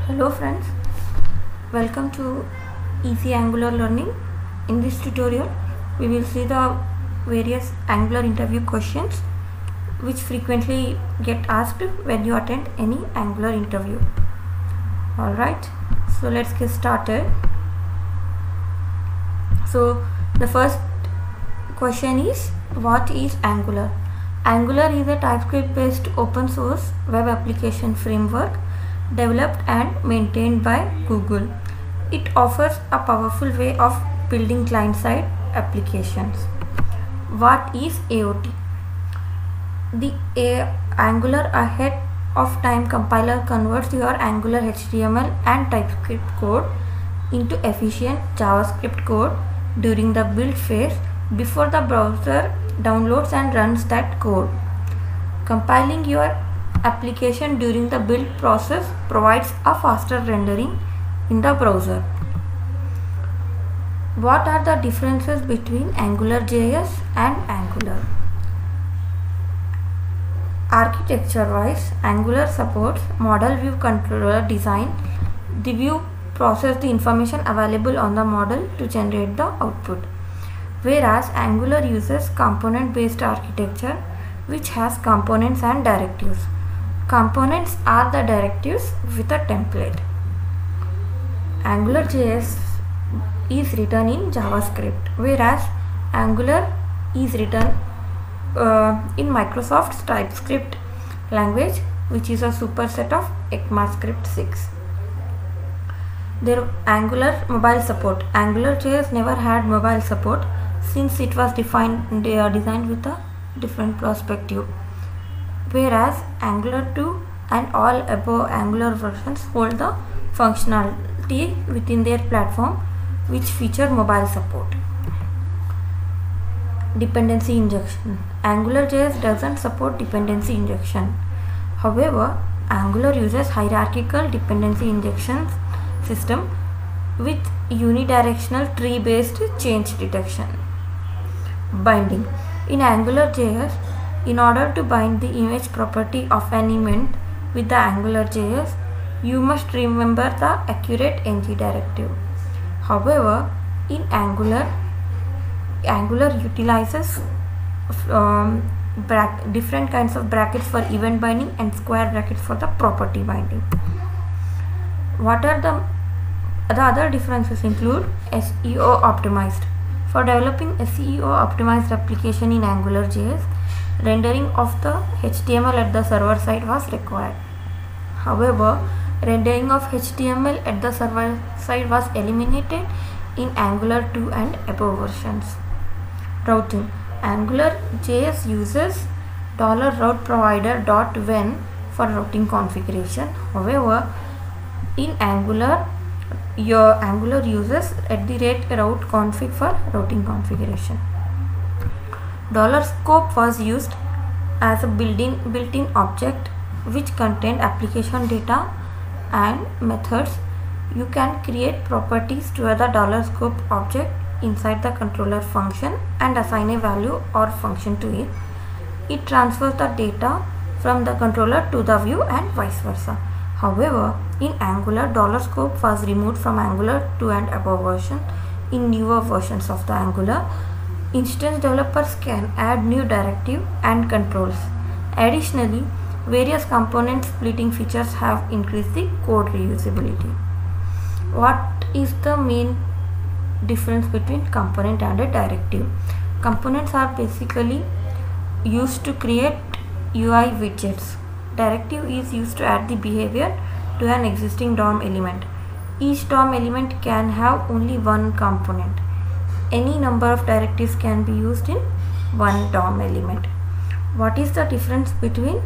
Hello friends, welcome to Easy Angular Learning. In this tutorial, we will see the various Angular interview questions which frequently get asked when you attend any Angular interview. Alright, so let's get started. So the first question is, what is Angular? Angular is a TypeScript based open source web application framework developed and maintained by Google. It offers a powerful way of building client-side applications. What is AOT? The Angular ahead of time compiler converts your Angular HTML and TypeScript code into efficient JavaScript code during the build phase before the browser downloads and runs that code. Compiling your application during the build process provides a faster rendering in the browser. What are the differences between AngularJS and Angular? Architecture wise, Angular supports model view controller design. The view processes the information available on the model to generate the output, whereas Angular uses component based architecture which has components and directives. Components are the directives with a template. AngularJS is written in JavaScript, whereas Angular is written in Microsoft's TypeScript language, which is a superset of ECMAScript 6. Their Angular mobile support. AngularJS never had mobile support since it was designed with a different perspective, whereas Angular 2 and all above Angular versions hold the functionality within their platform which feature mobile support. Dependency injection. AngularJS doesn't support dependency injection. However, Angular uses hierarchical dependency injection system with unidirectional tree based change detection. Binding. In AngularJS, in order to bind the image property of an element with the AngularJS, you must remember the accurate ng directive. However, in Angular utilizes different kinds of brackets for event binding and square brackets for the property binding. What are the other differences include SEO optimized. For developing SEO optimized application in AngularJS, rendering of the HTML at the server side was required. However, rendering of HTML at the server side was eliminated in Angular 2 and above versions. Routing. AngularJS uses $routeprovider.when for routing configuration. However, in Angular uses @route_config for routing configuration. $scope was used as a built-in object which contained application data and methods. You can create properties to the $scope object inside the controller function and assign a value or function to it. It transfers the data from the controller to the view and vice versa. However, in Angular, $scope was removed from Angular 2 and above version. In newer versions of the Angular, instance developers can add new directive and controls. Additionally, various component splitting features have increased the code reusability. What is the main difference between component and a directive? Components are basically used to create UI widgets. Directive is used to add the behavior to an existing DOM element. Each DOM element can have only one component. Any number of directives can be used in one DOM element. What is the difference between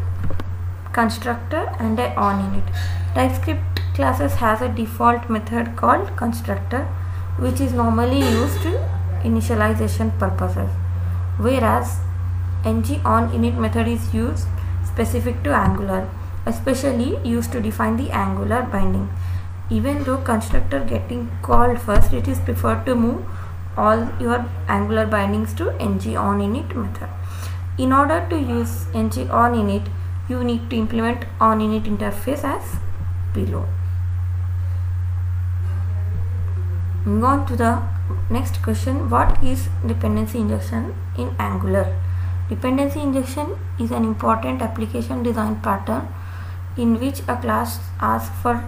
constructor and a onInit? TypeScript classes has a default method called constructor, which is normally used to initialization purposes, whereas onInit method is used specific to Angular, especially used to define the Angular binding. Even though constructor getting called first, it is preferred to move all your Angular bindings to onInit method. In order to use onInit, you need to implement onInit interface as below. Moving on to the next question, what is dependency injection in Angular? Dependency injection is an important application design pattern in which a class asks for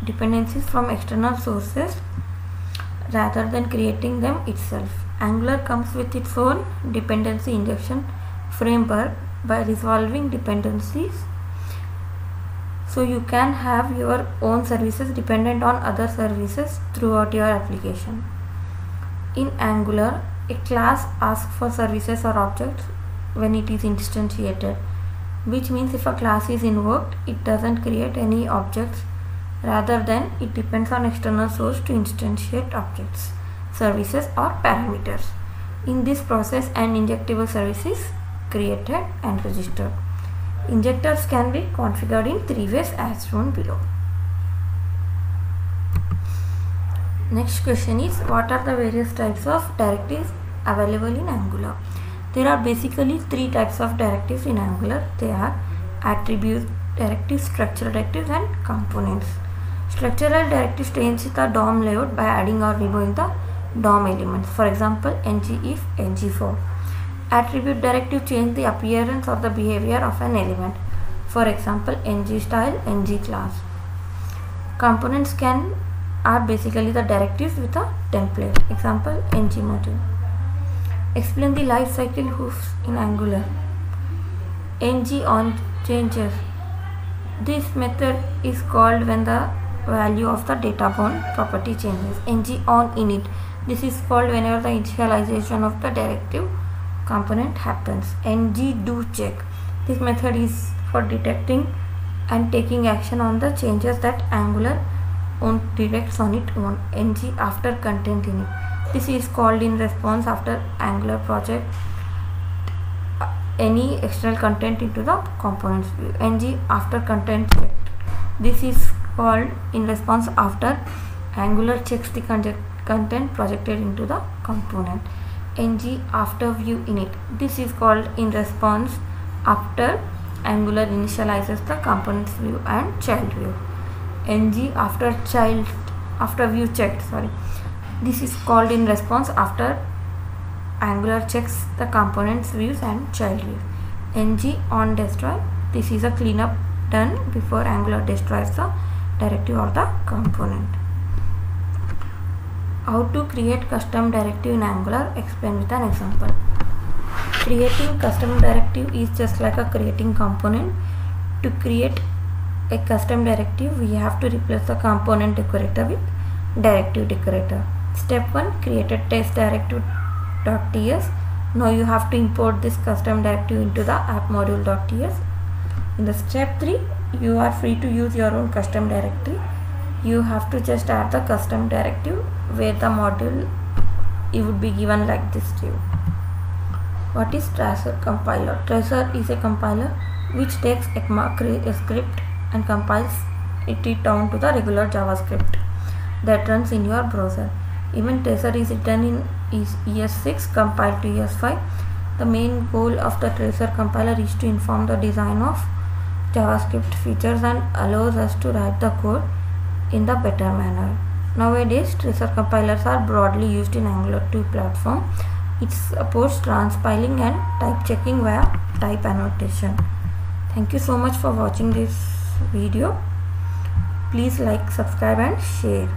dependencies from external sources rather than creating them itself. Angular comes with its own dependency injection framework by resolving dependencies, so you can have your own services dependent on other services throughout your application. In Angular, a class asks for services or objects when it is instantiated, which means if a class is invoked, it doesn't create any objects, rather than it depends on external source to instantiate objects, services or parameters. In this process, an injectable service is created and registered. Injectors can be configured in 3 ways as shown below. Next question is, what are the various types of directives available in Angular? There are basically 3 types of directives in Angular. They are attribute directives, structural directives and components. Structural directives change the DOM layout by adding or removing the DOM elements. For example, ng if, ng for. Attribute directive change the appearance or the behavior of an element. For example, ng style, ng class. Components are basically the directives with a template. Example, ng module. Explain the life cycle hoofs in Angular. ng on changes. This method is called when the value of the data bound property changes. ng on init. This is called whenever the initialization of the directive component happens. ng do check. This method is for detecting and taking action on the changes that Angular directs on its own. ng after content init. This is called in response after Angular project any external content into the components view. ng after content checked. This is called in response after Angular checks the content projected into the component. ng after view init. This is called in response after Angular initializes the components view and child view. ng after view checked. This is called in response after Angular checks the components views and child views. ng on destroy. This is a cleanup done before Angular destroys the directive or the component. How to create custom directive in Angular? Explain with an example. Creating custom directive is just like a creating component. To create a custom directive, we have to replace the component decorator with directive decorator. Step 1, create a test directive.ts. Now you have to import this custom directive into the app module.ts. In the step 3, you are free to use your own custom directory. You have to just add the custom directive where the module it would be given like this to you. What is Tracer compiler? Tracer is a compiler which takes a script and compiles it down to the regular JavaScript that runs in your browser. Even Tracer is written in ES6 compiled to ES5. The main goal of the Tracer compiler is to inform the design of JavaScript features and allows us to write the code in the better manner. Nowadays, Tracer compilers are broadly used in Angular 2 platform. It supports transpiling and type checking via type annotation. Thank you so much for watching this video. Please like, subscribe and share.